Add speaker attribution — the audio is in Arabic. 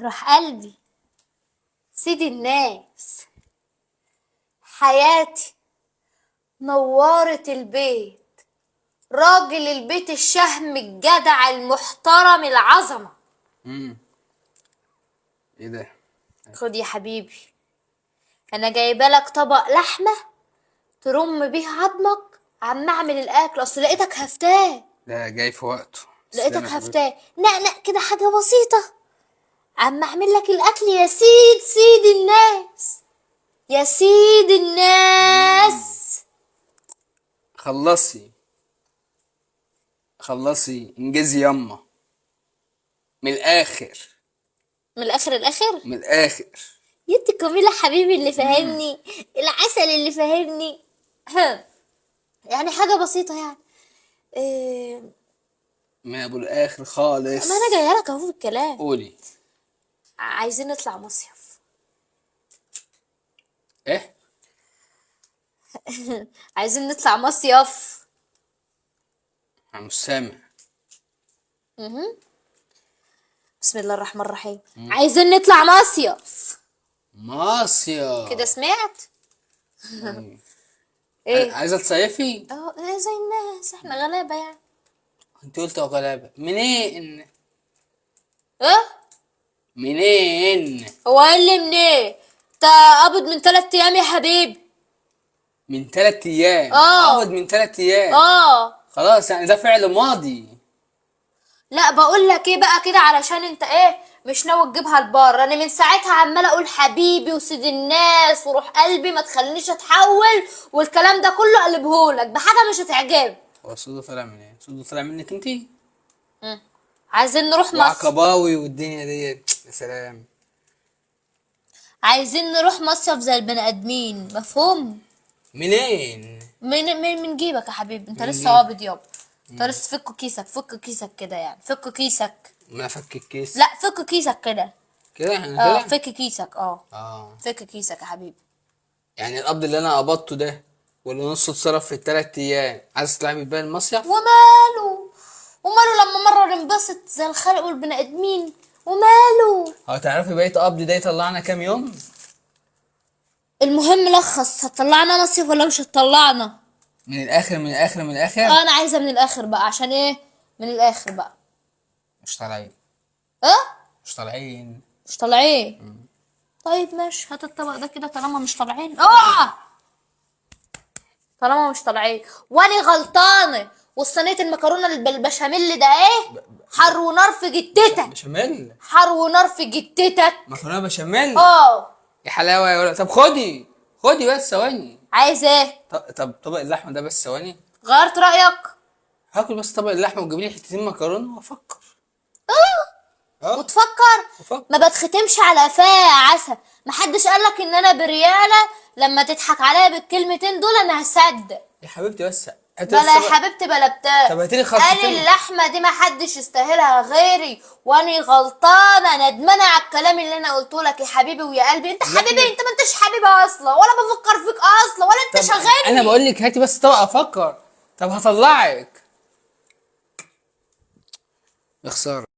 Speaker 1: روح قلبي، سيد الناس، حياتي، نورت البيت، راجل البيت الشهم الجدع المحترم العظمة.
Speaker 2: ايه ده؟
Speaker 1: خد يا حبيبي، انا جايبه لك طبق لحمه ترم بيه عظمك عم اعمل الاكل، اصل لقيتك هفتاه.
Speaker 2: ده جاي في وقته.
Speaker 1: لقيتك
Speaker 2: تسلمي يا حبيبتي.
Speaker 1: هفتاه نقنق كده حاجه بسيطه، عم اعمل لك الاكل يا سيد الناس، يا سيد الناس.
Speaker 2: خلصي خلصي انجزي يما، من الاخر.
Speaker 1: من الاخر الاخر
Speaker 2: من الاخر.
Speaker 1: يدي كميلة حبيبي اللي فاهمني، العسل اللي فاهمني. يعني حاجة بسيطة يعني. إيه،
Speaker 2: من ابو الاخر خالص.
Speaker 1: ما انا جايه لك اهو في الكلام.
Speaker 2: قولي.
Speaker 1: عايزين نطلع مصيف.
Speaker 2: ايه؟
Speaker 1: عايزين نطلع مصيف.
Speaker 2: انا مش سامع.
Speaker 1: بسم الله الرحمن الرحيم. عايزين نطلع مصيف.
Speaker 2: مصيف
Speaker 1: كده سمعت؟
Speaker 2: أيوة.
Speaker 1: ايه؟
Speaker 2: عايزه تصيفي؟
Speaker 1: اه زي الناس، احنا غلابة يعني.
Speaker 2: انت قلت غلابه منين؟
Speaker 1: اه
Speaker 2: منين؟
Speaker 1: هو قال لي منين؟ ده قبض من 3 ايام يا حبيبي.
Speaker 2: من 3 ايام؟
Speaker 1: اه
Speaker 2: قبض من 3 ايام؟
Speaker 1: اه
Speaker 2: خلاص يعني ده فعل ماضي.
Speaker 1: لا بقول لك ايه بقى كده، علشان انت ايه مش ناوي تجيبها لبره. انا من ساعتها عماله اقول حبيبي وسيد الناس وروح قلبي ما تخلينيش اتحول، والكلام ده كله قلبهولك بحاجه مش هتعجبك.
Speaker 2: هو الصوت طالع من ايه؟ الصوت طالع منك انتي؟
Speaker 1: عايزين نروح مصر.
Speaker 2: وعقباوي والدنيا ديت يا سلام.
Speaker 1: عايزين نروح مصيف زي البني ادمين، مفهوم؟
Speaker 2: منين؟
Speaker 1: من جيبك يا حبيبي، انت
Speaker 2: من
Speaker 1: لسه
Speaker 2: جيب.
Speaker 1: قابض يابا. انت لسه فك كيسك كده يعني، فك كيسك.
Speaker 2: ما افك الكيس.
Speaker 1: لا فك كيسك كده.
Speaker 2: كده احنا كده.
Speaker 1: فك كيسك
Speaker 2: اه
Speaker 1: فك كيسك يا حبيبي.
Speaker 2: يعني القبض اللي انا قبضته ده واللي نصه اتصرف في ال3 ايام عايز تطلعي بيه المصيف؟
Speaker 1: وماله لما مرة ننبسط زي الخلق والبني ادمين، وماله.
Speaker 2: هتعرفي بقية قبض ده يطلعنا كام يوم؟
Speaker 1: المهم لخص، هتطلعنا مصيف ولا مش هتطلعنا؟
Speaker 2: من الاخر من الاخر من الاخر.
Speaker 1: انا عايزة من الاخر بقى، عشان ايه من الاخر بقى؟
Speaker 2: مش طالعين.
Speaker 1: اه
Speaker 2: مش طالعين.
Speaker 1: مش طالعين. طيب ماشي، هات الطبق ده كده طالما مش طالعين. طالما مش طالعين واني غلطانة، والصينية المكرونة اللي بالبشاميل ده ايه حر ونار في جتتك.
Speaker 2: بشاميل؟
Speaker 1: حر ونار في جتتك.
Speaker 2: مكرونه بشاميل؟
Speaker 1: اه
Speaker 2: يا حلاوه يا ولد. طب خدي خدي بس ثواني.
Speaker 1: عايز ايه؟
Speaker 2: طب طبق اللحمه ده بس ثواني.
Speaker 1: غيرت رأيك؟
Speaker 2: هاكل بس طبق اللحمه وتجيب لي حتتين مكرونه وافكر.
Speaker 1: وتفكر؟
Speaker 2: وافكر.
Speaker 1: ما بتختمش على قفاه يا عسل. محدش قالك ان انا بريالة لما تضحك عليا بالكلمتين دول انا هصدق.
Speaker 2: يا حبيبتي بس
Speaker 1: بلا يا حبيبتي بلا بتاع.
Speaker 2: طب هاتيلي
Speaker 1: قال
Speaker 2: خرطتين.
Speaker 1: اللحمه دي ما حدش يستاهلها غيري، واني غلطانه ندمانه على الكلام اللي انا قلته لك يا حبيبي ويا قلبي. انت حبيبي، انت ما انتش حبيبي اصلا، ولا بفكر فيك اصلا، ولا انت
Speaker 2: طب
Speaker 1: شاغلني.
Speaker 2: انا بقول لك هاتي بس طبق افكر. طب هطلعك. يا خساره.